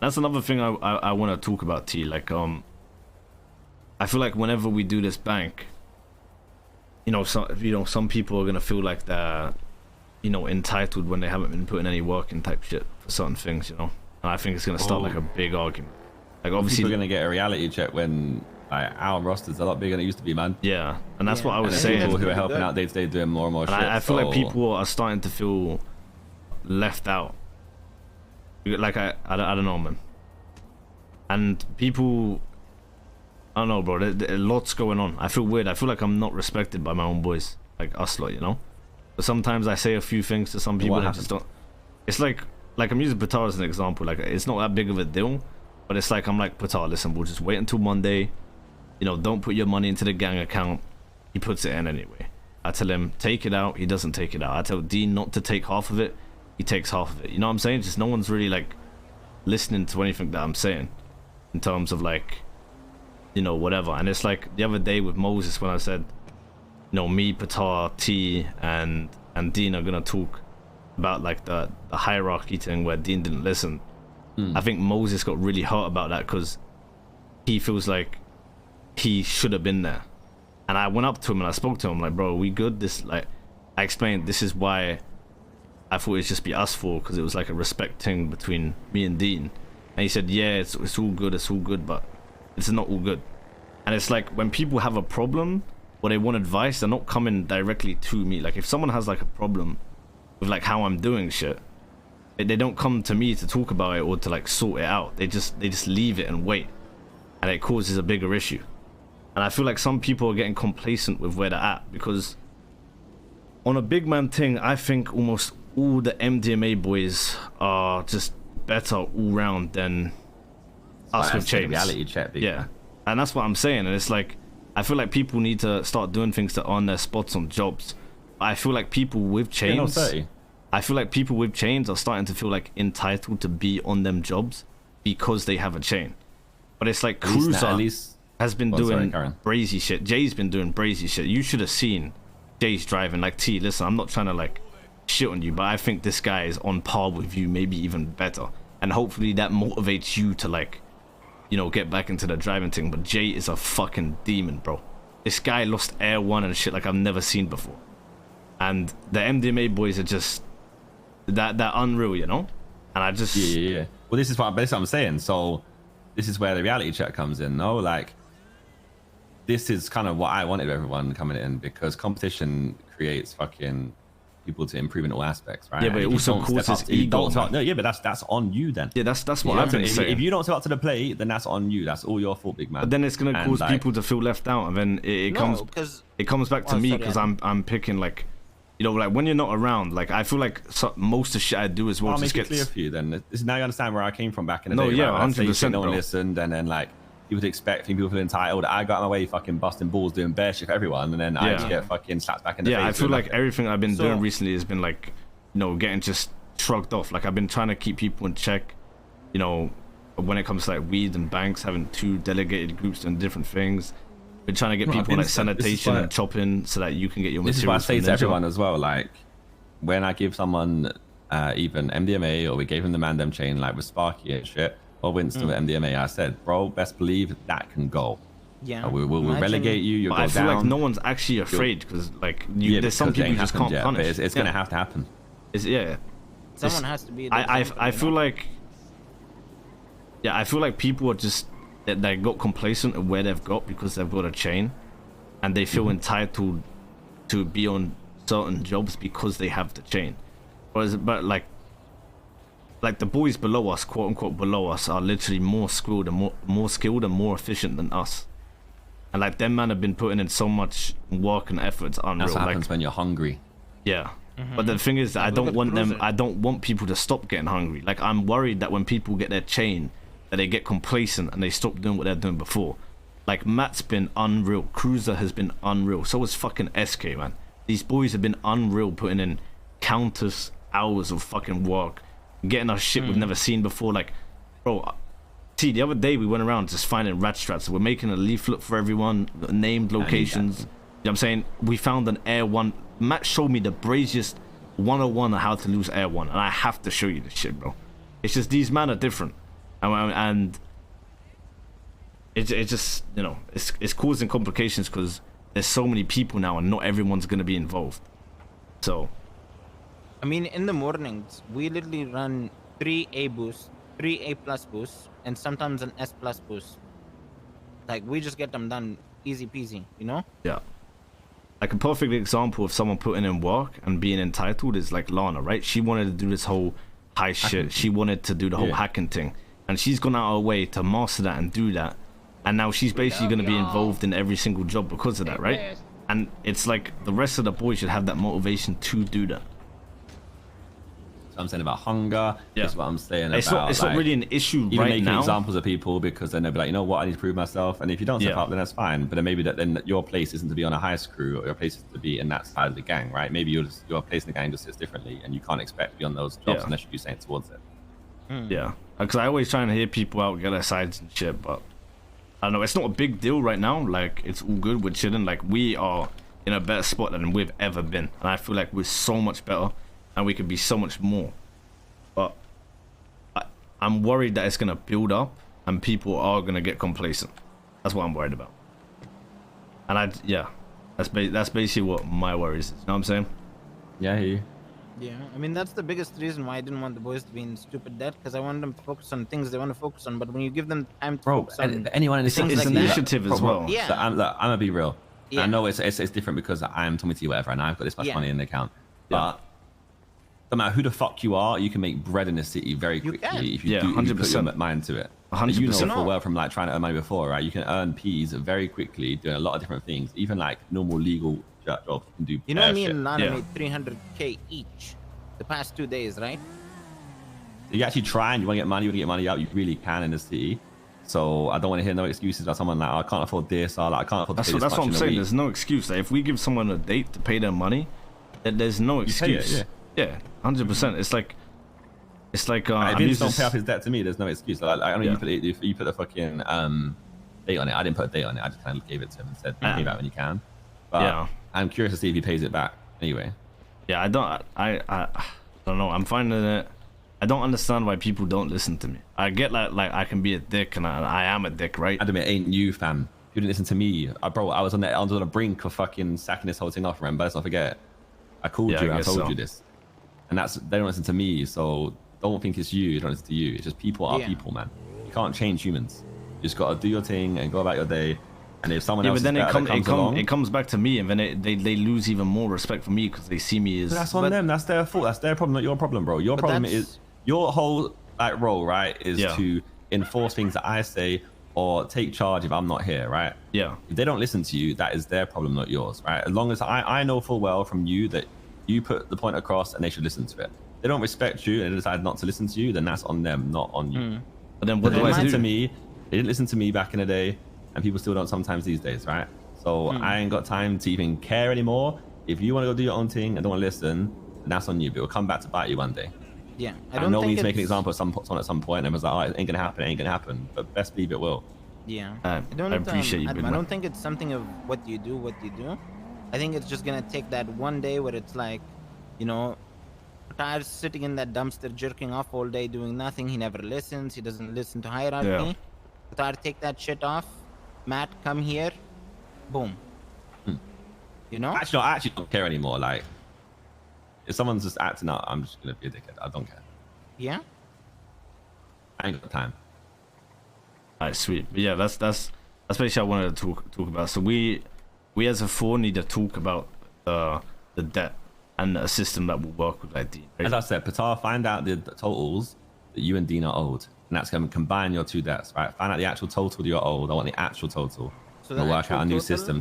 That's another thing I want to talk about, T. Like, I feel like whenever we do this bank, some people are gonna feel like they're, entitled when they haven't been putting any work in type shit for certain things, And I think it's gonna start like a big argument. Like, obviously, people are gonna get a reality check when our roster's a lot bigger than it used to be, man. Yeah, and that's what I was saying. People who are helping out day to day doing more and more shit. I feel like people are starting to feel left out. Like I don't know, man. And people, I don't know, bro. There's lots going on. I feel weird. I feel like I'm not respected by my own boys, like us lot, But sometimes I say a few things to some people that just don't. It's like I'm using Patar as an example. Like, it's not that big of a deal, but it's like I'm like, Patar, listen, we'll just wait until Monday. Don't put your money into the gang account. He puts it in anyway. I tell him take it out. He doesn't take it out. I tell Dean not to take half of it. He takes half of it. You know what I'm saying? Just no one's really like listening to anything that I'm saying in terms of like, whatever. And it's like the other day with Moses when I said, me, Patar, T, and Dean are gonna talk about like the hierarchy thing where Dean didn't listen. I think Moses got really hurt about that because he feels like he should have been there. And I went up to him and I spoke to him like, bro, we good? This, like, I explained this is why I thought it'd just be us four, because it was like a respect thing between me and Dean. And he said, yeah, it's all good, but it's not all good. And it's like when people have a problem or they want advice, they're not coming directly to me. Like, if someone has like a problem with like how I'm doing shit, they don't come to me to talk about it or to like sort it out. They just leave it and wait, and it causes a bigger issue. And I feel like some people are getting complacent with where they're at, because on a big man thing, I think almost all the MDMA boys are just better all round than us with chains. Reality check, yeah, and that's what I'm saying. And it's like, I feel like people need to start doing things to earn their spots on jobs. I feel like people with chains, I feel like people with chains are starting to feel like entitled to be on them jobs because they have a chain. But it's like Cruiser has been doing brazy shit. Jay's been doing brazy shit. You should have seen Jay's driving. Like, T, listen, I'm not trying to like shit on you, but I think this guy is on par with you, maybe even better. And hopefully that motivates you to like, get back into the driving thing. But Jay is a fucking demon, bro. This guy lost Air 1 and shit like I've never seen before. And the MDMA boys are just they're unreal, And I just yeah. Well, this is what I'm saying. So this is where the reality check comes in, no? Like, this is kind of what I wanted everyone coming in, because competition creates fucking people to improve in all aspects, right? Yeah, but it also causes ego. No, yeah, but that's on you then. Yeah, that's what I've been saying. If you don't step up to the plate, then that's on you. That's all your fault, big man. But then it's gonna cause people to feel left out, and then it comes back to me, because I'm picking like, like when you're not around, like I feel like most of the shit I do as well. I'll make it clear for you then. Now you understand where I came from back in the day. No, yeah, 100%. No one listened, and then like you would expect people feel entitled. I got in my way fucking busting balls doing bear shit for everyone, and then I just get fucking slapped back in the face. Yeah, I feel like everything I've been doing recently has been like, getting just shrugged off. Like, I've been trying to keep people in check, when it comes to like weed and banks, having 2 delegated groups doing different things. Been trying to get people like sanitation and chopping so that you can get your materials. This is what I say to everyone as well. Like, when I give someone even MDMA, or we gave him the Mandem chain, like with Sparky and shit, or Winston with MDMA, I said, bro, best believe that can go. Yeah, we'll relegate you. You'll go I feel down. like no one's actually afraid, because like there's some people you just can't punish. But it's gonna have to happen. Someone has to be. I feel like. Yeah, I feel like people are just they got complacent of where they've got because they've got a chain, and they feel entitled to be on certain jobs because they have the chain. But like the boys below us, quote unquote below us, are literally more skilled and more efficient than us. And like them man have been putting in so much work and effort. It's unreal. That's what happens when you're hungry. Yeah. But the thing is that I don't want people to stop getting hungry. Like, I'm worried that when people get their chain, that they get complacent and they stop doing what they're doing before. Like, Matt's been unreal. Cruiser has been unreal. So has fucking SK, man. These boys have been unreal, putting in countless hours of fucking work, getting us shit we've never seen before. Like, bro, see, the other day we went around just finding rat strats. We're making a leaflet for everyone, named locations. You know what I'm saying? We found an Air 1. Matt showed me the braziest 101 on how to lose Air 1, and I have to show you this shit, bro. It's just these men are different. and it just, you know, it's causing complications because there's so many people now and not everyone's gonna be involved. So I mean, in the mornings, we literally run 3 A boosts, 3 A plus boosts, and sometimes an S plus boost. Like, we just get them done easy peasy, you know? yeah, like a perfect example of someone putting in work and being entitled is like Lana, right? She wanted to do this whole high shit. She wanted to do the whole hacking thing, and she's gone out of her way to master that and do that. And now she's basically going to be involved in every single job because of that, right? And it's like the rest of the boys should have that motivation to do that. So I'm saying about hunger. Yeah. That's what I'm saying It's about. not. It's not really an issue even right making now. examples of people, because then they'll be like, you know what, I need to prove myself. And if you don't step up, then that's fine. But then maybe then your place isn't to be on a heist crew, or your place is to be in that side of the gang, right? Maybe your place in the gang just sits differently, and you can't expect to be on those jobs unless you do something towards it. Yeah, because I always try and hear people out get their sides and shit, but I don't know. It's not a big deal right now. Like, it's all good. We're chilling. Like, we are in a better spot than we've ever been, and I feel like we're so much better, and we could be so much more. But I'm worried that it's gonna build up, and people are gonna get complacent. That's what I'm worried about. And that's basically what my worries is. You know what I'm saying? Yeah, I hear you. Yeah, I mean, that's the biggest reason why I didn't want the boys to be in stupid debt, because I wanted them to focus on things they want to focus on. But when you give them time to focus on anyone in this things It's like initiative as well. Yeah. So I'm gonna be real. Yeah. I know it's different because I'm Tommy T whatever, and I've got this much money in the account. But no matter who the fuck you are, you can make bread in the city very quickly if you do, if you put your 100%. mind to it. 100%. You know full well from like trying to earn money before, right? You can earn P's very quickly doing a lot of different things, even like normal legal jobs. You can do. You know, me shit. and Lana Yeah. made 300K each the past 2 days, right? If you actually try and you want to get money out, you really can in the city. So I don't want to hear no excuses about someone like, oh, I can't afford this, or like I can't afford to pay this That's much what I'm in a saying. week. There's no excuse. Like, if we give someone a date to pay their money, then there's no You pay it, excuse. Yeah, 100%. It's like if I'm Vince used don't to pay off his debt to me, there's no excuse. Like, I know Yeah. you put the fucking date on it. I didn't put a date on it. I just kind of gave it to him and said, pay me back when you can. But Yeah. I'm curious to see if he pays it back anyway. Yeah, I don't know. I'm finding it. I don't understand why people don't listen to me. I get like I can be a dick, and I am a dick, right? I admit, it ain't you, fam. You didn't listen to me. Bro, I was on the brink of fucking sacking this whole thing off, remember? Let's not forget. I called Yeah, you, I I guess told so. you this. And they don't listen to me, so don't think it's you, don't listen to you. It's just people are people, man. You can't change humans. You just gotta do your thing and go about your day. And if someone Yeah, else but then is better that comes along, it comes back to me, and then they lose even more respect for me because they see me as. but that's on them. That's their fault. That's their problem, not your problem, bro. Your problem is your whole like role, right? Is to enforce things that I say or take charge if I'm not here, right? Yeah. If they don't listen to you, that is their problem, not yours, right? As long as I know full well from you that you put the point across and they should listen to it. If they don't respect you and they decide not to listen to you, then that's on them, not on you. But then what do I listen do? to me? They didn't listen to me back in the day, and people still don't sometimes these days, right? So I ain't got time to even care anymore. If you want to go do your own thing and don't want to listen, then that's on you. But it'll come back to bite you one day. Yeah, I know we need to make an example of someone at some point, and it was like, oh, it ain't gonna happen, it ain't gonna happen. But best believe it will. Yeah, I appreciate you, big I man. don't think it's something of what you do. I think it's just gonna take that one day where it's like, you know, Tyre's sitting in that dumpster jerking off all day doing nothing. He never listens. He doesn't listen to hierarchy. Yeah. Tyre, take that shit off. Matt, come here. Boom. You know? Actually, I actually don't care anymore. Like, if someone's just acting out, I'm just gonna be a dickhead. I don't care. Yeah. I ain't got time. Alright, sweet. But yeah, that's basically what I wanted to talk about. So we as a four need to talk about the debt and a system that will work with like Dean. Right? As I said, Patar, find out the totals that you and Dean are owed, and that's going to combine your two debts, right? Find out the actual total you're owed. I want the actual total. So We'll the work out a actual new total? system